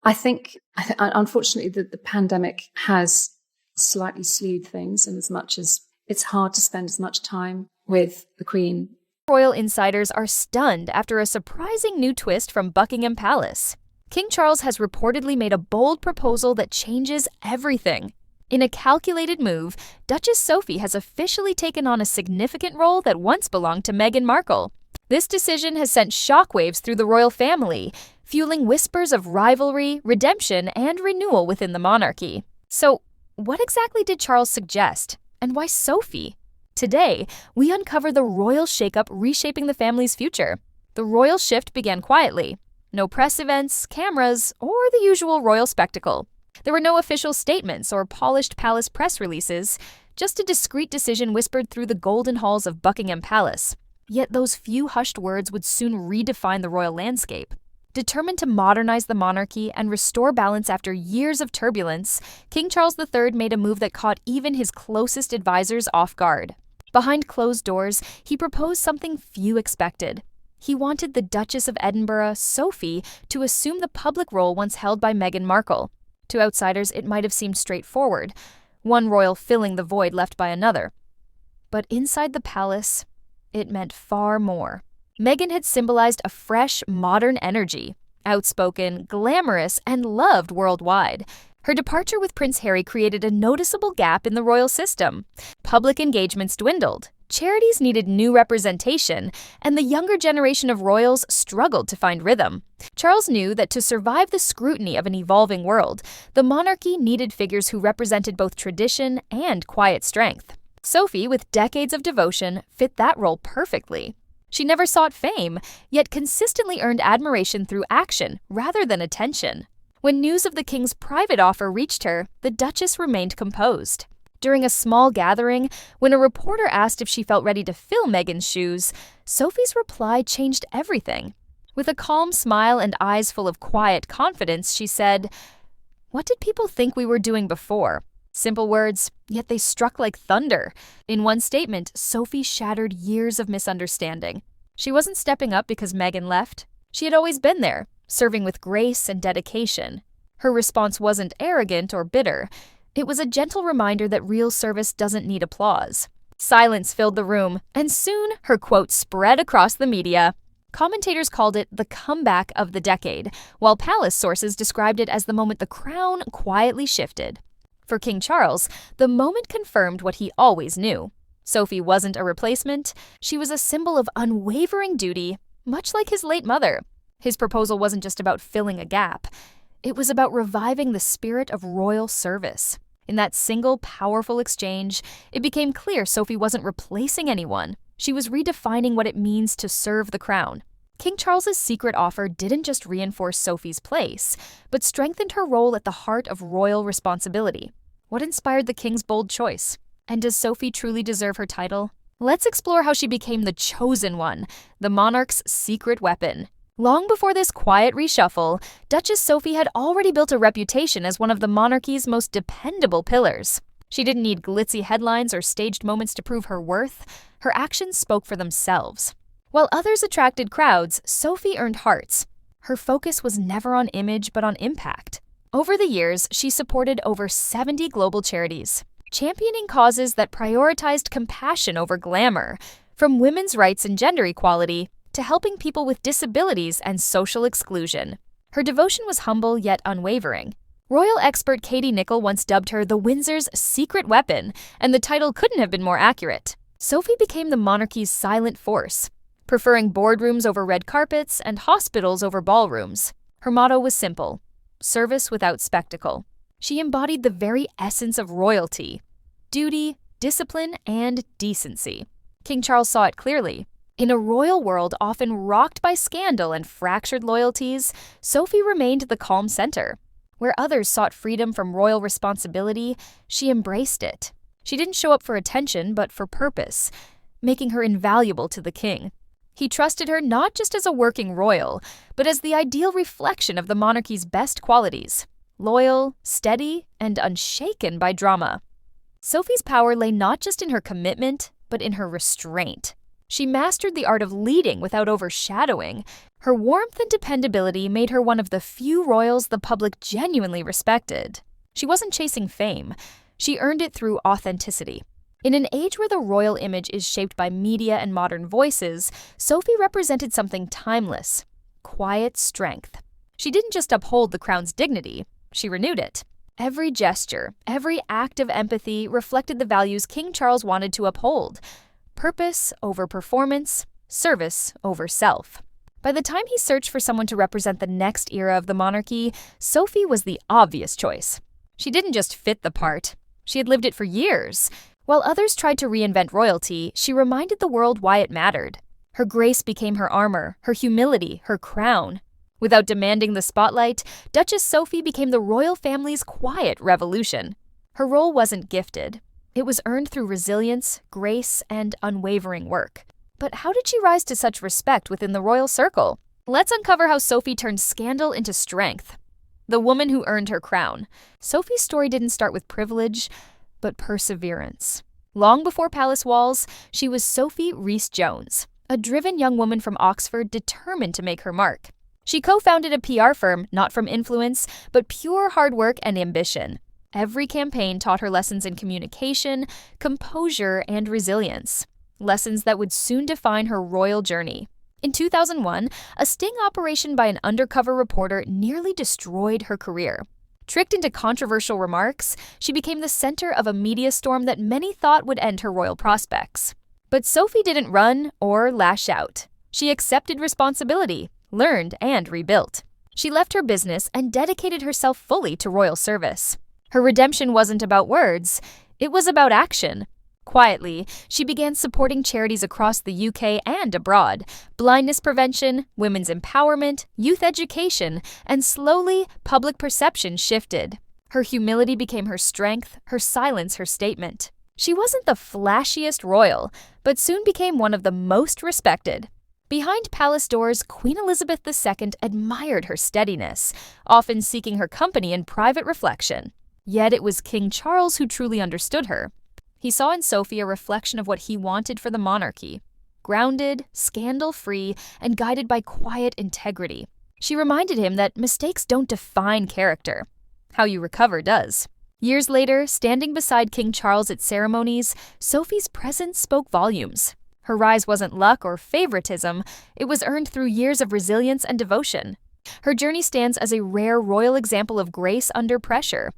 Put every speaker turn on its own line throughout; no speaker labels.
I think, unfortunately, the pandemic has slightly slewed things in as much as it's hard to spend as much time with the Queen.
Royal insiders are stunned after a surprising new twist from Buckingham Palace. King Charles has reportedly made a bold proposal that changes everything. In a calculated move, Duchess Sophie has officially taken on a significant role that once belonged to Meghan Markle. This decision has sent shockwaves through the royal family, fueling whispers of rivalry, redemption, and renewal within the monarchy. So, what exactly did Charles suggest? And why Sophie? Today, we uncover the royal shakeup reshaping the family's future. The royal shift began quietly. No press events, cameras, or the usual royal spectacle. There were no official statements or polished palace press releases, just a discreet decision whispered through the golden halls of Buckingham Palace. Yet those few hushed words would soon redefine the royal landscape. Determined to modernize the monarchy and restore balance after years of turbulence, King Charles III made a move that caught even his closest advisors off guard. Behind closed doors, he proposed something few expected. He wanted the Duchess of Edinburgh, Sophie, to assume the public role once held by Meghan Markle. To outsiders, it might have seemed straightforward, one royal filling the void left by another. But inside the palace, it meant far more. Meghan had symbolized a fresh, modern energy, outspoken, glamorous, and loved worldwide. Her departure with Prince Harry created a noticeable gap in the royal system. Public engagements dwindled, charities needed new representation, and the younger generation of royals struggled to find rhythm. Charles knew that to survive the scrutiny of an evolving world, the monarchy needed figures who represented both tradition and quiet strength. Sophie, with decades of devotion, fit that role perfectly. She never sought fame, yet consistently earned admiration through action rather than attention. When news of the king's private offer reached her, the Duchess remained composed. During a small gathering, when a reporter asked if she felt ready to fill Meghan's shoes, Sophie's reply changed everything. With a calm smile and eyes full of quiet confidence, she said, "What did people think we were doing before?" Simple words, yet they struck like thunder. In one statement, Sophie shattered years of misunderstanding. She wasn't stepping up because Meghan left. She had always been there, serving with grace and dedication. Her response wasn't arrogant or bitter. It was a gentle reminder that real service doesn't need applause. Silence filled the room, and soon her quote spread across the media. Commentators called it the comeback of the decade, while palace sources described it as the moment the crown quietly shifted. For King Charles, the moment confirmed what he always knew. Sophie wasn't a replacement. She was a symbol of unwavering duty, much like his late mother. His proposal wasn't just about filling a gap. It was about reviving the spirit of royal service. In that single, powerful exchange, it became clear Sophie wasn't replacing anyone. She was redefining what it means to serve the crown. King Charles's secret offer didn't just reinforce Sophie's place, but strengthened her role at the heart of royal responsibility. What inspired the king's bold choice? And does Sophie truly deserve her title? Let's explore how she became the chosen one, the monarch's secret weapon. Long before this quiet reshuffle, Duchess Sophie had already built a reputation as one of the monarchy's most dependable pillars. She didn't need glitzy headlines or staged moments to prove her worth. Her actions spoke for themselves. While others attracted crowds, Sophie earned hearts. Her focus was never on image but on impact. Over the years, she supported over 70 global charities, championing causes that prioritized compassion over glamour, from women's rights and gender equality to helping people with disabilities and social exclusion. Her devotion was humble yet unwavering. Royal expert Katie Nicholl once dubbed her the Windsor's secret weapon, and the title couldn't have been more accurate. Sophie became the monarchy's silent force, preferring boardrooms over red carpets and hospitals over ballrooms. Her motto was simple: service without spectacle. She embodied the very essence of royalty: duty, discipline, and decency. King Charles saw it clearly. In a royal world often rocked by scandal and fractured loyalties, Sophie remained the calm center. Where others sought freedom from royal responsibility, she embraced it. She didn't show up for attention, but for purpose, making her invaluable to the king. He trusted her not just as a working royal, but as the ideal reflection of the monarchy's best qualities: loyal, steady, and unshaken by drama. Sophie's power lay not just in her commitment, but in her restraint. She mastered the art of leading without overshadowing. Her warmth and dependability made her one of the few royals the public genuinely respected. She wasn't chasing fame. She earned it through authenticity. In an age where the royal image is shaped by media and modern voices, Sophie represented something timeless: quiet strength. She didn't just uphold the crown's dignity, she renewed it. Every gesture, every act of empathy reflected the values King Charles wanted to uphold: purpose over performance, service over self. By the time he searched for someone to represent the next era of the monarchy, Sophie was the obvious choice. She didn't just fit the part, she had lived it for years. While others tried to reinvent royalty, she reminded the world why it mattered. Her grace became her armor, her humility, her crown. Without demanding the spotlight, Duchess Sophie became the royal family's quiet revolution. Her role wasn't gifted. It was earned through resilience, grace, and unwavering work. But how did she rise to such respect within the royal circle? Let's uncover how Sophie turned scandal into strength. The woman who earned her crown. Sophie's story didn't start with privilege, but perseverance. Long before palace walls, she was Sophie Rhys-Jones, a driven young woman from Oxford determined to make her mark. She co-founded a PR firm not from influence, but pure hard work and ambition. Every campaign taught her lessons in communication, composure, and resilience. Lessons that would soon define her royal journey. In 2001, a sting operation by an undercover reporter nearly destroyed her career. Tricked into controversial remarks, she became the center of a media storm that many thought would end her royal prospects. But Sophie didn't run or lash out. She accepted responsibility, learned, and rebuilt. She left her business and dedicated herself fully to royal service. Her redemption wasn't about words, it was about action. Quietly, she began supporting charities across the UK and abroad: blindness prevention, women's empowerment, youth education, and slowly, public perception shifted. Her humility became her strength, her silence her statement. She wasn't the flashiest royal, but soon became one of the most respected. Behind palace doors, Queen Elizabeth II admired her steadiness, often seeking her company in private reflection. Yet it was King Charles who truly understood her. He saw in Sophie a reflection of what he wanted for the monarchy: grounded, scandal-free, and guided by quiet integrity. She reminded him that mistakes don't define character. How you recover does. Years later, standing beside King Charles at ceremonies, Sophie's presence spoke volumes. Her rise wasn't luck or favoritism, it was earned through years of resilience and devotion. Her journey stands as a rare royal example of grace under pressure.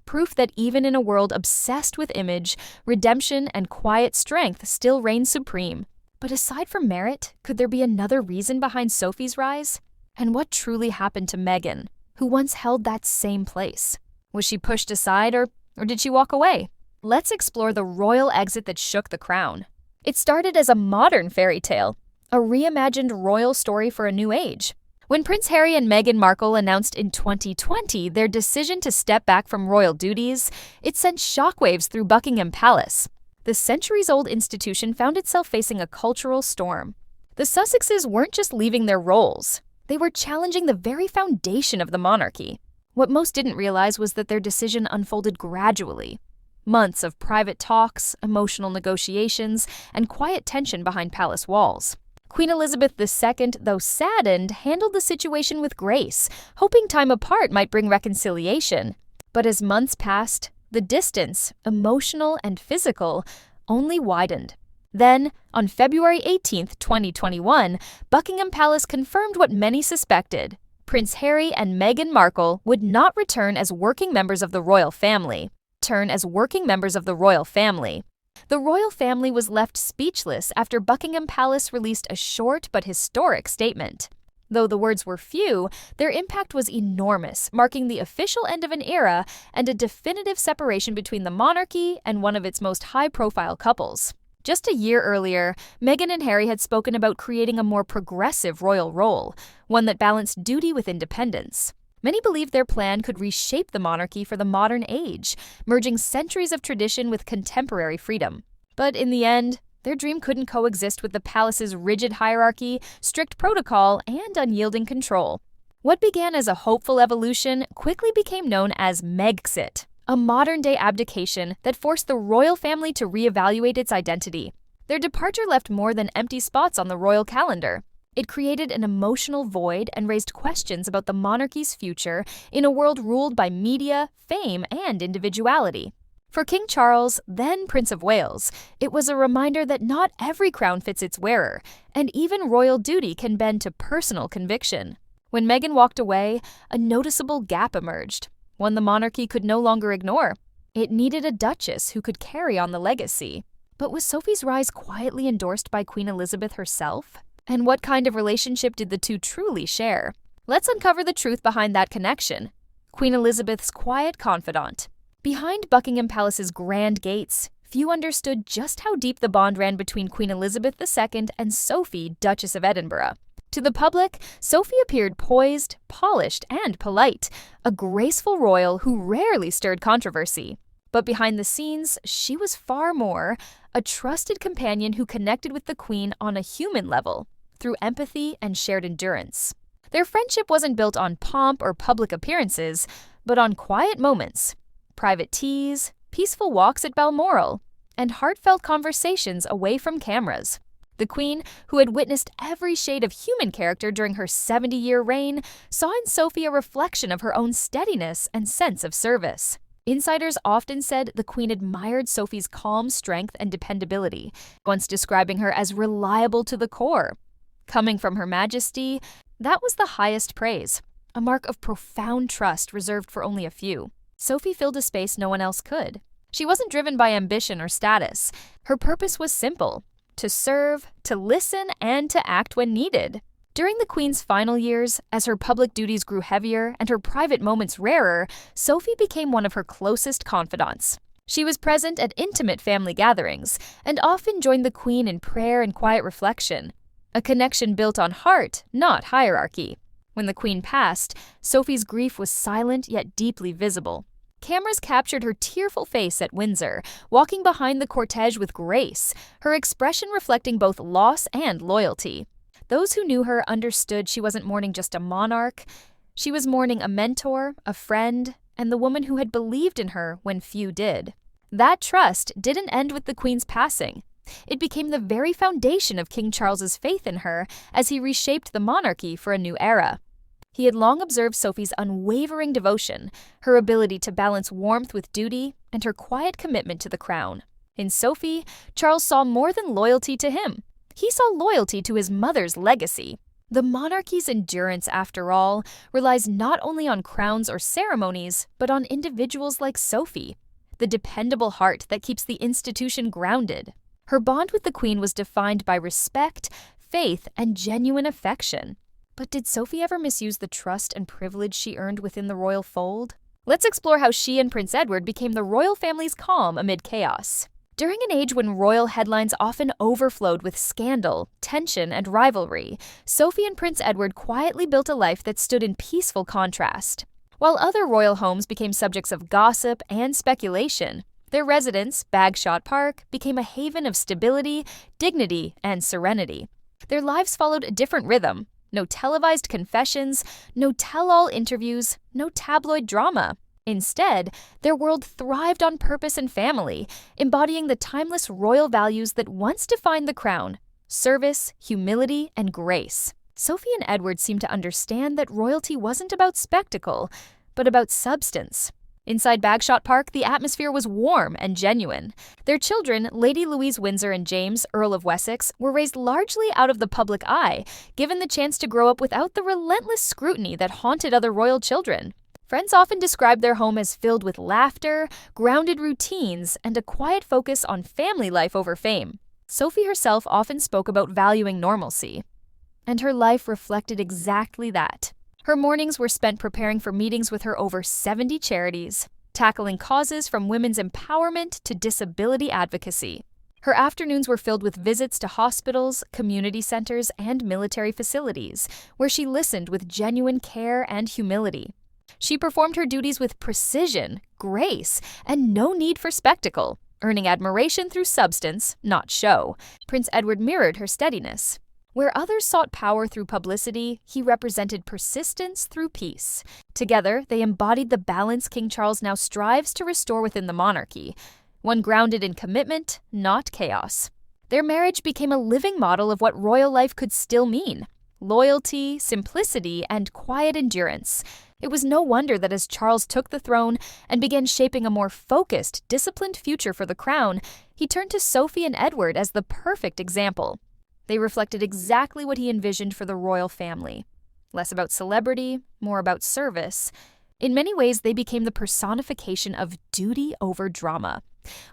Proof that even in a world obsessed with image, redemption and quiet strength still reign supreme. But aside from merit, could there be another reason behind Sophie's rise? And what truly happened to Meghan, who once held that same place? Was she pushed aside or did she walk away? Let's explore the royal exit that shook the crown. It started as a modern fairy tale, a reimagined royal story for a new age. When Prince Harry and Meghan Markle announced in 2020 their decision to step back from royal duties, it sent shockwaves through Buckingham Palace. The centuries-old institution found itself facing a cultural storm. The Sussexes weren't just leaving their roles, they were challenging the very foundation of the monarchy. What most didn't realize was that their decision unfolded gradually. Months of private talks, emotional negotiations, and quiet tension behind palace walls. Queen Elizabeth II, though saddened, handled the situation with grace, hoping time apart might bring reconciliation. But as months passed, the distance, emotional and physical, only widened. Then, on February 18, 2021, Buckingham Palace confirmed what many suspected. Prince Harry and Meghan Markle would not return as working members of the royal family. The royal family was left speechless after Buckingham Palace released a short but historic statement. Though the words were few, their impact was enormous, marking the official end of an era and a definitive separation between the monarchy and one of its most high-profile couples. Just a year earlier, Meghan and Harry had spoken about creating a more progressive royal role, one that balanced duty with independence. Many believed their plan could reshape the monarchy for the modern age, merging centuries of tradition with contemporary freedom. But in the end, their dream couldn't coexist with the palace's rigid hierarchy, strict protocol, and unyielding control. What began as a hopeful evolution quickly became known as Megxit, a modern-day abdication that forced the royal family to reevaluate its identity. Their departure left more than empty spots on the royal calendar. It created an emotional void and raised questions about the monarchy's future in a world ruled by media, fame, and individuality. For King Charles, then Prince of Wales, it was a reminder that not every crown fits its wearer, and even royal duty can bend to personal conviction. When Meghan walked away, a noticeable gap emerged, one the monarchy could no longer ignore. It needed a duchess who could carry on the legacy. But was Sophie's rise quietly endorsed by Queen Elizabeth herself? And what kind of relationship did the two truly share? Let's uncover the truth behind that connection. Queen Elizabeth's quiet confidant. Behind Buckingham Palace's grand gates, few understood just how deep the bond ran between Queen Elizabeth II and Sophie, Duchess of Edinburgh. To the public, Sophie appeared poised, polished, and polite, a graceful royal who rarely stirred controversy. But behind the scenes, she was far more, a trusted companion who connected with the Queen on a human level, through empathy and shared endurance. Their friendship wasn't built on pomp or public appearances, but on quiet moments. Private teas, peaceful walks at Balmoral, and heartfelt conversations away from cameras. The Queen, who had witnessed every shade of human character during her 70-year reign, saw in Sophie a reflection of her own steadiness and sense of service. Insiders often said the Queen admired Sophie's calm strength and dependability, once describing her as reliable to the core. Coming from Her Majesty, that was the highest praise, a mark of profound trust reserved for only a few. Sophie filled a space no one else could. She wasn't driven by ambition or status. Her purpose was simple: to serve, to listen, and to act when needed. During the Queen's final years, as her public duties grew heavier and her private moments rarer, Sophie became one of her closest confidants. She was present at intimate family gatherings and often joined the Queen in prayer and quiet reflection, a connection built on heart, not hierarchy. When the Queen passed, Sophie's grief was silent yet deeply visible. Cameras captured her tearful face at Windsor, walking behind the cortege with grace, her expression reflecting both loss and loyalty. Those who knew her understood she wasn't mourning just a monarch. She was mourning a mentor, a friend, and the woman who had believed in her when few did. That trust didn't end with the Queen's passing. It became the very foundation of King Charles's faith in her as he reshaped the monarchy for a new era. He had long observed Sophie's unwavering devotion, her ability to balance warmth with duty, and her quiet commitment to the crown. In Sophie, Charles saw more than loyalty to him. He saw loyalty to his mother's legacy. The monarchy's endurance, after all, relies not only on crowns or ceremonies, but on individuals like Sophie, the dependable heart that keeps the institution grounded. Her bond with the Queen was defined by respect, faith, and genuine affection. But did Sophie ever misuse the trust and privilege she earned within the royal fold? Let's explore how she and Prince Edward became the royal family's calm amid chaos. During an age when royal headlines often overflowed with scandal, tension, and rivalry, Sophie and Prince Edward quietly built a life that stood in peaceful contrast. While other royal homes became subjects of gossip and speculation, their residence, Bagshot Park, became a haven of stability, dignity, and serenity. Their lives followed a different rhythm. No televised confessions, no tell-all interviews, no tabloid drama. Instead, their world thrived on purpose and family, embodying the timeless royal values that once defined the crown: service, humility, and grace. Sophie and Edward seemed to understand that royalty wasn't about spectacle, but about substance. Inside Bagshot Park, the atmosphere was warm and genuine. Their children, Lady Louise Windsor and James, Earl of Wessex, were raised largely out of the public eye, given the chance to grow up without the relentless scrutiny that haunted other royal children. Friends often described their home as filled with laughter, grounded routines, and a quiet focus on family life over fame. Sophie herself often spoke about valuing normalcy, and her life reflected exactly that. Her mornings were spent preparing for meetings with her over 70 charities, tackling causes from women's empowerment to disability advocacy. Her afternoons were filled with visits to hospitals, community centers, and military facilities, where she listened with genuine care and humility. She performed her duties with precision, grace, and no need for spectacle, earning admiration through substance, not show. Prince Edward mirrored her steadiness. Where others sought power through publicity, he represented persistence through peace. Together, they embodied the balance King Charles now strives to restore within the monarchy, one grounded in commitment, not chaos. Their marriage became a living model of what royal life could still mean: loyalty, simplicity, and quiet endurance. It was no wonder that as Charles took the throne and began shaping a more focused, disciplined future for the crown, he turned to Sophie and Edward as the perfect example. They reflected exactly what he envisioned for the royal family. Less about celebrity, more about service. In many ways, they became the personification of duty over drama.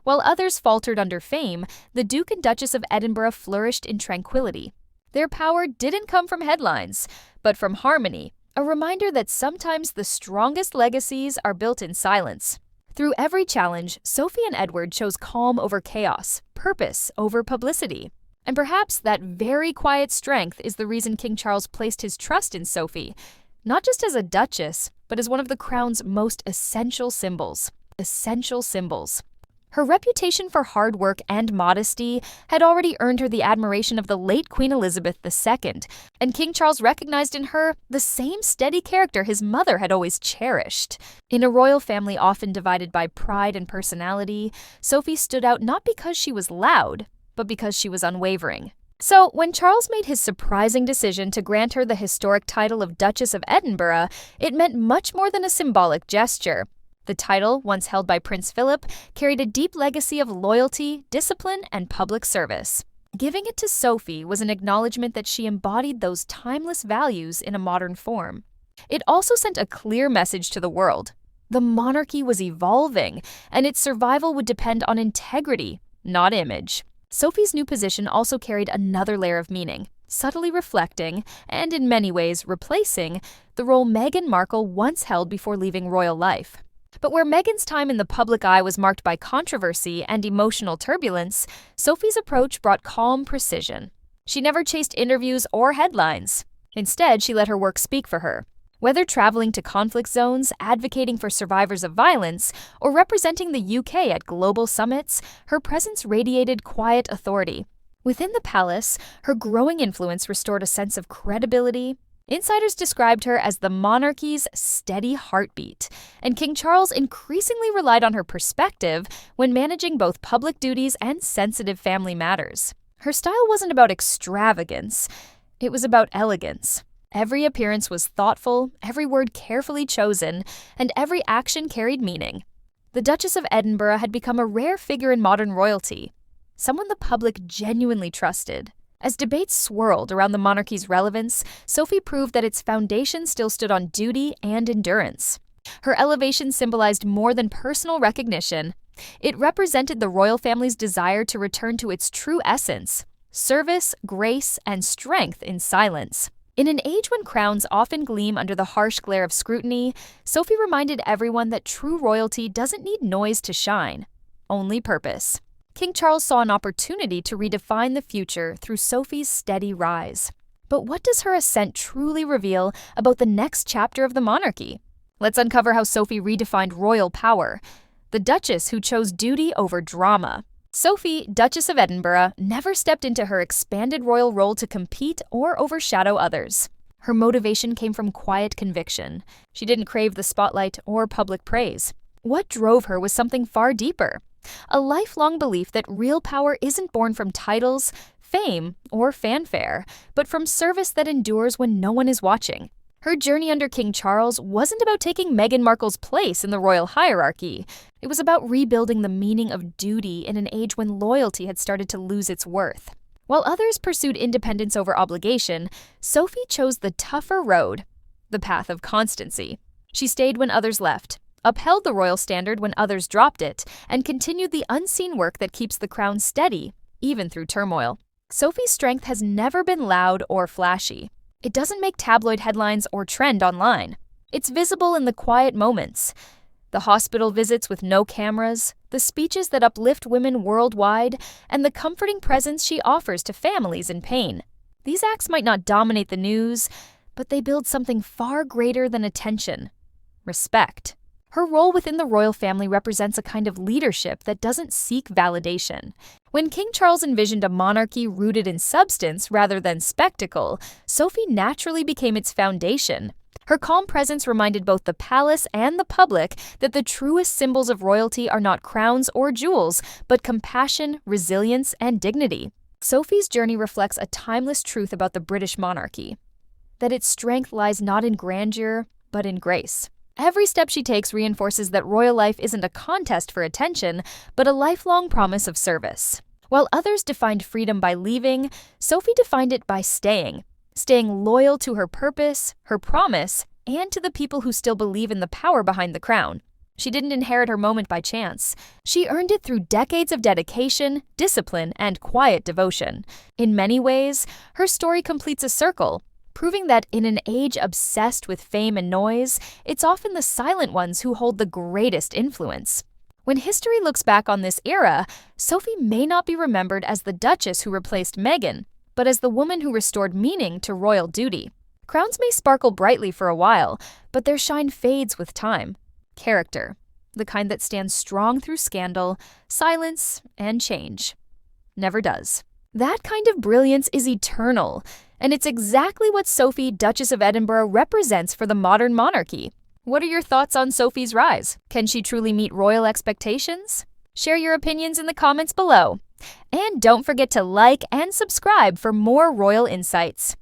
While others faltered under fame, the Duke and Duchess of Edinburgh flourished in tranquility. Their power didn't come from headlines, but from harmony, a reminder that sometimes the strongest legacies are built in silence. Through every challenge, Sophie and Edward chose calm over chaos, purpose over publicity. And perhaps that very quiet strength is the reason King Charles placed his trust in Sophie, not just as a duchess, but as one of the crown's most essential symbols. Essential symbols. Her reputation for hard work and modesty had already earned her the admiration of the late Queen Elizabeth II, and King Charles recognized in her the same steady character his mother had always cherished. In a royal family often divided by pride and personality, Sophie stood out not because she was loud, but because she was unwavering. So, when Charles made his surprising decision to grant her the historic title of Duchess of Edinburgh, it meant much more than a symbolic gesture. The title, once held by Prince Philip, carried a deep legacy of loyalty, discipline, and public service. Giving it to Sophie was an acknowledgement that she embodied those timeless values in a modern form. It also sent a clear message to the world. The monarchy was evolving, and its survival would depend on integrity, not image. Sophie's new position also carried another layer of meaning, subtly reflecting, and in many ways replacing, the role Meghan Markle once held before leaving royal life. But where Meghan's time in the public eye was marked by controversy and emotional turbulence, Sophie's approach brought calm precision. She never chased interviews or headlines. Instead, she let her work speak for her. Whether traveling to conflict zones, advocating for survivors of violence, or representing the UK at global summits, her presence radiated quiet authority. Within the palace, her growing influence restored a sense of credibility. Insiders described her as the monarchy's steady heartbeat, and King Charles increasingly relied on her perspective when managing both public duties and sensitive family matters. Her style wasn't about extravagance, it was about elegance. Every appearance was thoughtful, every word carefully chosen, and every action carried meaning. The Duchess of Edinburgh had become a rare figure in modern royalty, someone the public genuinely trusted. As debates swirled around the monarchy's relevance, Sophie proved that its foundation still stood on duty and endurance. Her elevation symbolized more than personal recognition. It represented the royal family's desire to return to its true essence: service, grace, and strength in silence. In an age when crowns often gleam under the harsh glare of scrutiny, Sophie reminded everyone that true royalty doesn't need noise to shine, only purpose. King Charles saw an opportunity to redefine the future through Sophie's steady rise. But what does her ascent truly reveal about the next chapter of the monarchy? Let's uncover how Sophie redefined royal power, the Duchess who chose duty over drama. Sophie, Duchess of Edinburgh, never stepped into her expanded royal role to compete or overshadow others. Her motivation came from quiet conviction. She didn't crave the spotlight or public praise. What drove her was something far deeper. A lifelong belief that real power isn't born from titles, fame, or fanfare, but from service that endures when no one is watching. Her journey under King Charles wasn't about taking Meghan Markle's place in the royal hierarchy. It was about rebuilding the meaning of duty in an age when loyalty had started to lose its worth. While others pursued independence over obligation, Sophie chose the tougher road, the path of constancy. She stayed when others left, upheld the royal standard when others dropped it, and continued the unseen work that keeps the crown steady, even through turmoil. Sophie's strength has never been loud or flashy. It doesn't make tabloid headlines or trend online. It's visible in the quiet moments. The hospital visits with no cameras, the speeches that uplift women worldwide, and the comforting presence she offers to families in pain. These acts might not dominate the news, but they build something far greater than attention: respect. Her role within the royal family represents a kind of leadership that doesn't seek validation. When King Charles envisioned a monarchy rooted in substance rather than spectacle, Sophie naturally became its foundation. Her calm presence reminded both the palace and the public that the truest symbols of royalty are not crowns or jewels, but compassion, resilience, and dignity. Sophie's journey reflects a timeless truth about the British monarchy. that its strength lies not in grandeur, but in grace. Every step she takes reinforces that royal life isn't a contest for attention, but a lifelong promise of service. While others defined freedom by leaving, Sophie defined it by staying loyal to her purpose, her promise, and to the people who still believe in the power behind the crown. She didn't inherit her moment by chance. She earned it through decades of dedication, discipline, and quiet devotion. In many ways, her story completes a circle, proving that in an age obsessed with fame and noise, it's often the silent ones who hold the greatest influence. When history looks back on this era, Sophie may not be remembered as the Duchess who replaced Meghan, but as the woman who restored meaning to royal duty. Crowns may sparkle brightly for a while, but their shine fades with time. Character, the kind that stands strong through scandal, silence, and change, never does. That kind of brilliance is eternal, and it's exactly what Sophie, Duchess of Edinburgh, represents for the modern monarchy. What are your thoughts on Sophie's rise? Can she truly meet royal expectations? Share your opinions in the comments below. And don't forget to like and subscribe for more royal insights.